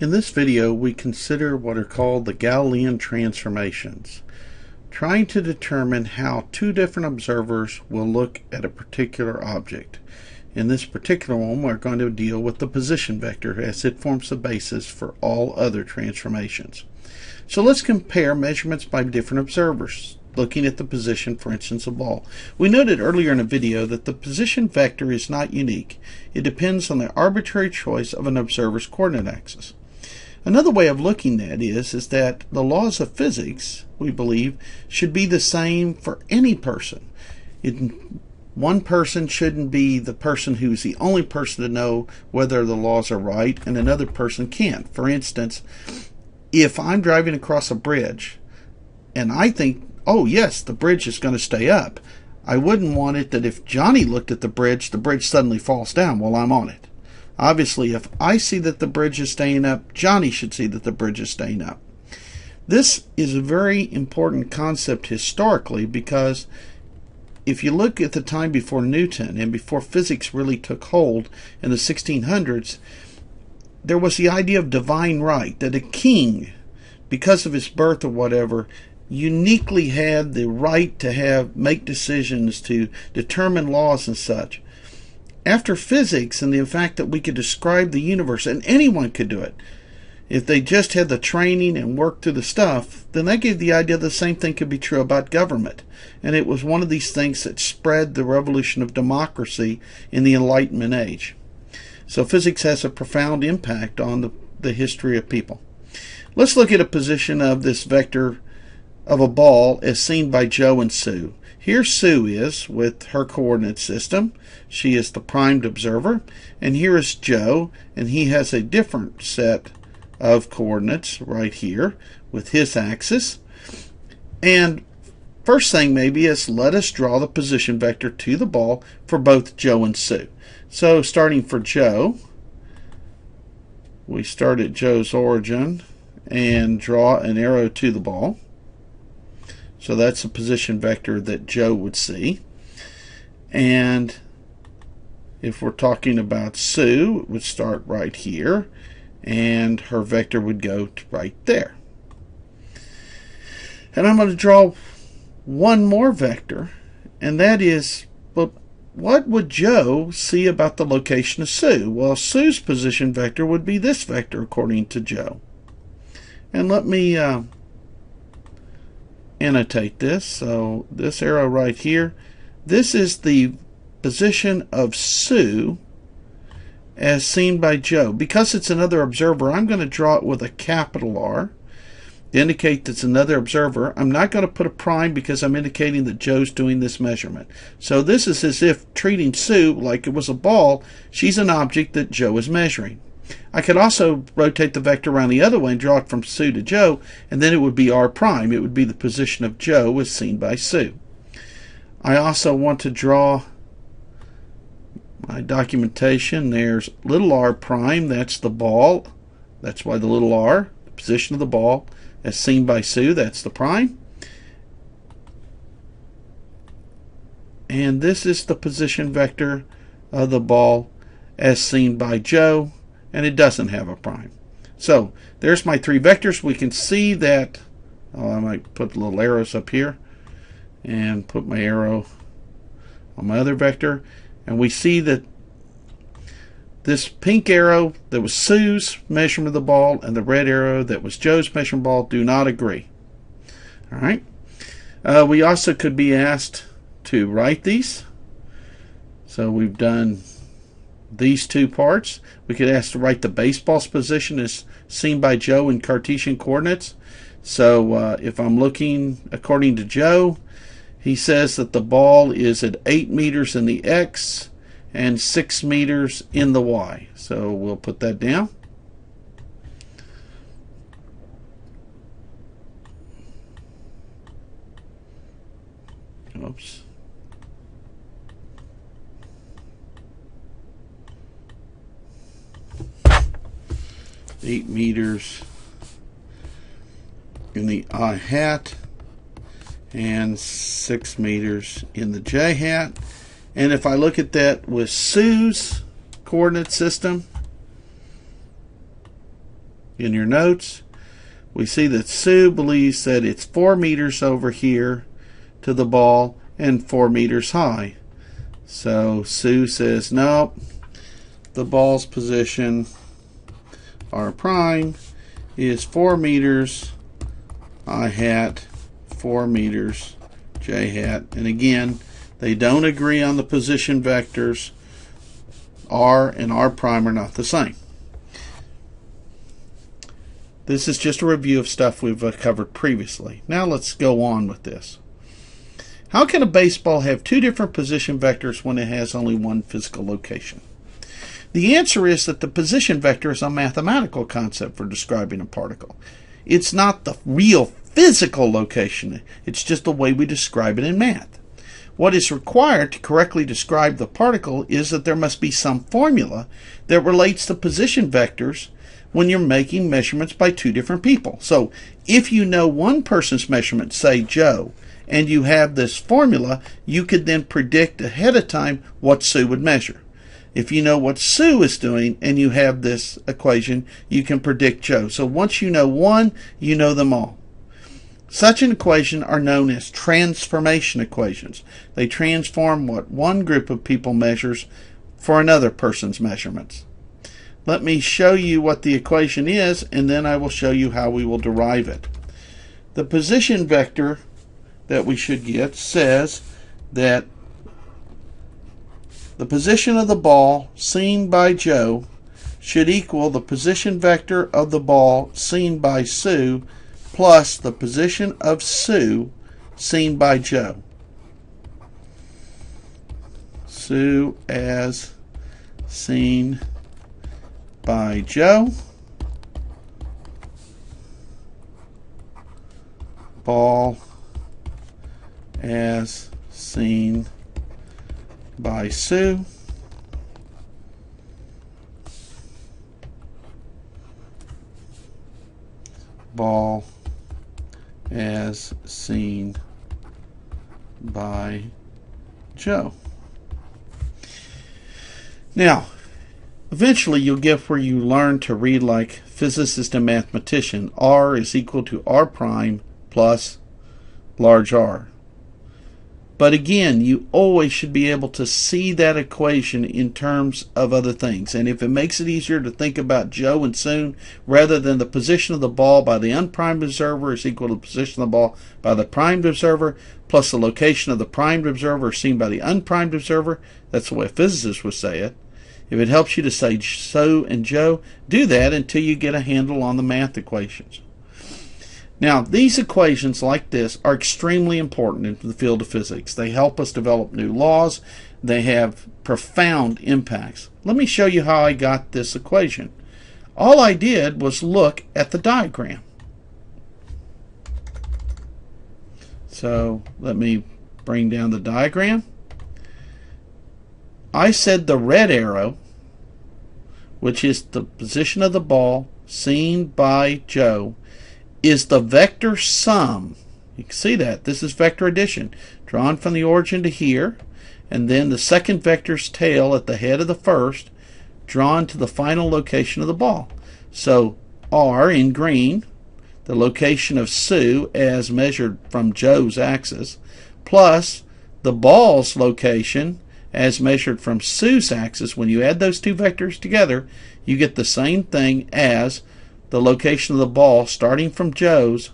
In this video, we consider what are called the Galilean transformations, trying to determine how two different observers will look at a particular object. In this particular one, we're going to deal with the position vector as it forms the basis for all other transformations. So let's compare measurements by different observers, looking at the position, for instance, of a ball. We noted earlier in a video that the position vector is not unique. It depends on the arbitrary choice of an observer's coordinate axis. Another way of looking at it is that the laws of physics, we believe, should be the same for any person. One person shouldn't be the person who's the only person to know whether the laws are right, and another person can't. For instance, if I'm driving across a bridge and I think, oh yes, the bridge is going to stay up, I wouldn't want it that if Johnny looked at the bridge suddenly falls down while I'm on it. Obviously, if I see that the bridge is staying up, Johnny should see that the bridge is staying up. This is a very important concept historically, because if you look at the time before Newton and before physics really took hold in the 1600s, there was the idea of divine right, that a king, because of his birth or whatever, uniquely had the right to make decisions, to determine laws and such. After physics and the fact that we could describe the universe, and anyone could do it, if they just had the training and worked through the stuff, then that gave the idea the same thing could be true about government. And it was one of these things that spread the revolution of democracy in the Enlightenment age. So physics has a profound impact on the history of people. Let's look at a position of this vector of a ball as seen by Joe and Sue. Here Sue is with her coordinate system. She is the primed observer. And here is Joe, and he has a different set of coordinates right here with his axis. And first thing maybe is let us draw the position vector to the ball for both Joe and Sue. So starting for Joe, we start at Joe's origin and draw an arrow to the ball. So that's a position vector that Joe would see. And if we're talking about Sue, it would start right here, and her vector would go right there. And I'm going to draw one more vector, and that is, well, what would Joe see about the location of Sue? Well, Sue's position vector would be this vector according to Joe. And let me annotate this. So this arrow right here, this is the position of Sue as seen by Joe. Because it's another observer, I'm going to draw it with a capital R to indicate that's another observer. I'm not going to put a prime because I'm indicating that Joe's doing this measurement. So this is as if treating Sue like it was a ball. She's an object that Joe is measuring. I could also rotate the vector around the other way and draw it from Sue to Joe, and then it would be R prime. It would be the position of Joe as seen by Sue. I also want to draw my documentation. There's little r prime, that's the ball. That's why the little r, the position of the ball as seen by Sue, that's the prime. And this is the position vector of the ball as seen by Joe, and it doesn't have a prime. So there's my three vectors. We can see that, I might put little arrows up here and put my arrow on my other vector, and we see that this pink arrow that was Sue's measurement of the ball and the red arrow that was Joe's measurement of the ball do not agree. All right. We also could be asked to write these. So we've done these two parts. We could ask to write the baseball's position as seen by Joe in Cartesian coordinates. So if I'm looking according to Joe, he says that the ball is at 8 meters in the X and 6 meters in the Y. So we'll put that down. Oops. Eight meters in the I hat and 6 meters in the J hat. And if I look at that with Sue's coordinate system, in your notes, we see that Sue believes that it's 4 meters over here to the ball and 4 meters high. So Sue says, nope, the ball's position, R prime, is 4 meters I hat, 4 meters J hat. And again, they don't agree on the position vectors. R and R prime are not the same. This is just a review of stuff we've covered previously. Now let's go on with this. How can a baseball have two different position vectors when it has only one physical location? The answer is that the position vector is a mathematical concept for describing a particle. It's not the real physical location. It's just the way we describe it in math. What is required to correctly describe the particle is that there must be some formula that relates to position vectors when you're making measurements by two different people. So if you know one person's measurement, say Joe, and you have this formula, you could then predict ahead of time what Sue would measure. If you know what Sue is doing and you have this equation, you can predict Joe. So once you know one, you know them all. Such an equation are known as transformation equations. They transform what one group of people measures for another person's measurements. Let me show you what the equation is, and then I will show you how we will derive it. The position vector that we should get says that the position of the ball seen by Joe should equal the position vector of the ball seen by Sue plus the position of Sue seen by Joe. Sue as seen by Joe, ball as seen by Sue, ball as seen by Joe. Now, eventually you'll get where you learn to read like physicist and mathematician. R is equal to R prime plus large R. But again, you always should be able to see that equation in terms of other things. And if it makes it easier to think about Joe and Sue, rather than the position of the ball by the unprimed observer is equal to the position of the ball by the primed observer, plus the location of the primed observer seen by the unprimed observer, that's the way a physicist would say it. If it helps you to say Sue and Joe, do that until you get a handle on the math equations. Now, these equations like this are extremely important in the field of physics. They help us develop new laws. They have profound impacts. Let me show you how I got this equation. All I did was look at the diagram. So let me bring down the diagram. I said the red arrow, which is the position of the ball seen by Joe, is the vector sum. You can see that. This is vector addition, drawn from the origin to here, and then the second vector's tail at the head of the first, drawn to the final location of the ball. So R in green, the location of Sue as measured from Joe's axis, plus the ball's location as measured from Sue's axis. When you add those two vectors together, you get the same thing as the location of the ball starting from Joe's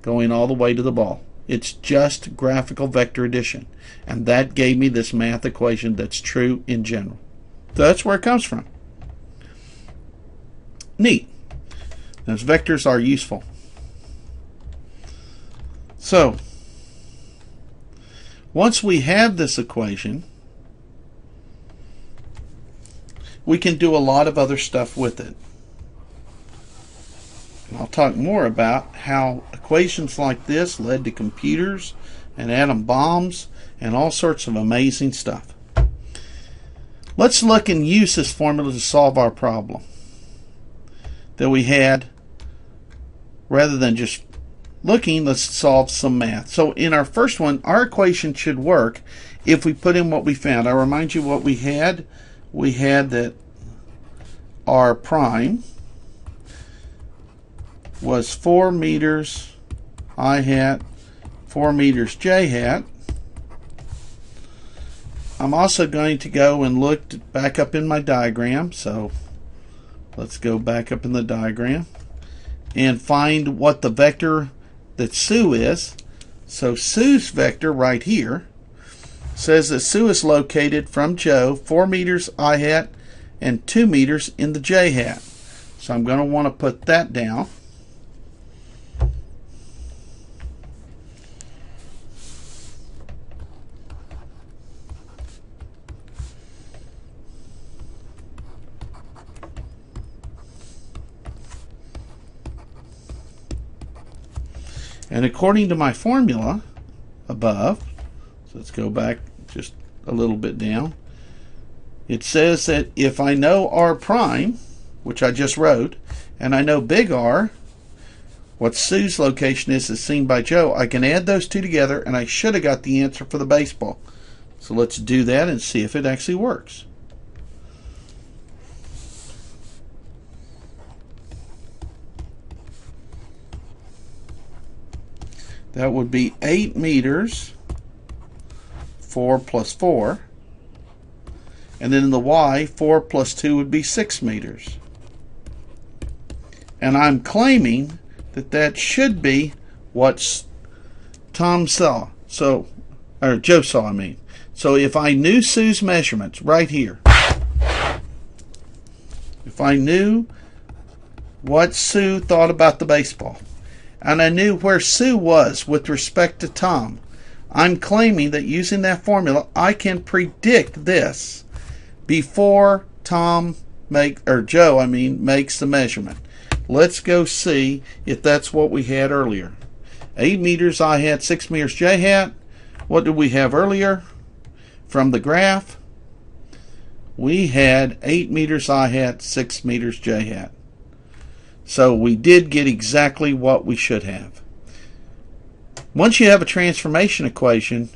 going all the way to the ball. It's just graphical vector addition. And that gave me this math equation that's true in general. So that's where it comes from. Neat. Those vectors are useful. So, once we have this equation, we can do a lot of other stuff with it. I'll talk more about how equations like this led to computers and atom bombs and all sorts of amazing stuff. Let's look and use this formula to solve our problem that we had. Rather than just looking, let's solve some math. So in our first one, our equation should work if we put in what we found. I'll remind you what we had. We had that R prime was 4 meters I hat, 4 meters j hat. I'm also going to go and look back up in my diagram. So let's go back up in the diagram and find what the vector that Sue is. So Sue's vector right here says that Sue is located from Joe 4 meters I hat and 2 meters in the j hat. So I'm going to want to put that down. And according to my formula above, so let's go back just a little bit down, it says that if I know R prime, which I just wrote, and I know big R, what Sue's location is seen by Joe, I can add those two together and I should have got the answer for the baseball. So let's do that and see if it actually works. That would be 8 meters, 4 plus 4. And then in the y, 4 plus 2 would be 6 meters. And I'm claiming that that should be what Tom saw. So, or Joe saw, I mean. So if I knew Sue's measurements right here, if I knew what Sue thought about the baseball, and I knew where Sue was with respect to Tom, I'm claiming that using that formula, I can predict this before Joe makes the measurement. Let's go see if that's what we had earlier. 8 meters I hat, 6 meters j hat. What did we have earlier from the graph? We had 8 meters I hat, 6 meters j hat. So we did get exactly what we should have. Once you have a transformation equation,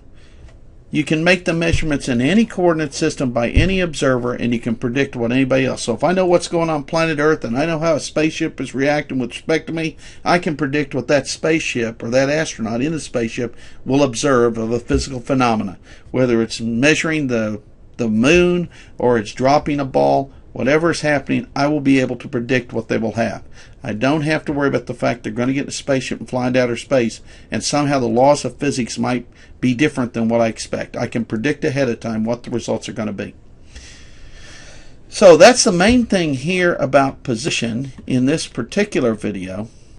you can make the measurements in any coordinate system by any observer, and you can predict what anybody else. So if I know what's going on planet Earth and I know how a spaceship is reacting with respect to me, I can predict what that spaceship or that astronaut in the spaceship will observe of a physical phenomena. Whether it's measuring the moon or it's dropping a ball, whatever is happening, I will be able to predict what they will have. I don't have to worry about the fact they're going to get in a spaceship and fly into outer space, and somehow the laws of physics might be different than what I expect. I can predict ahead of time what the results are going to be. So that's the main thing here about position in this particular video.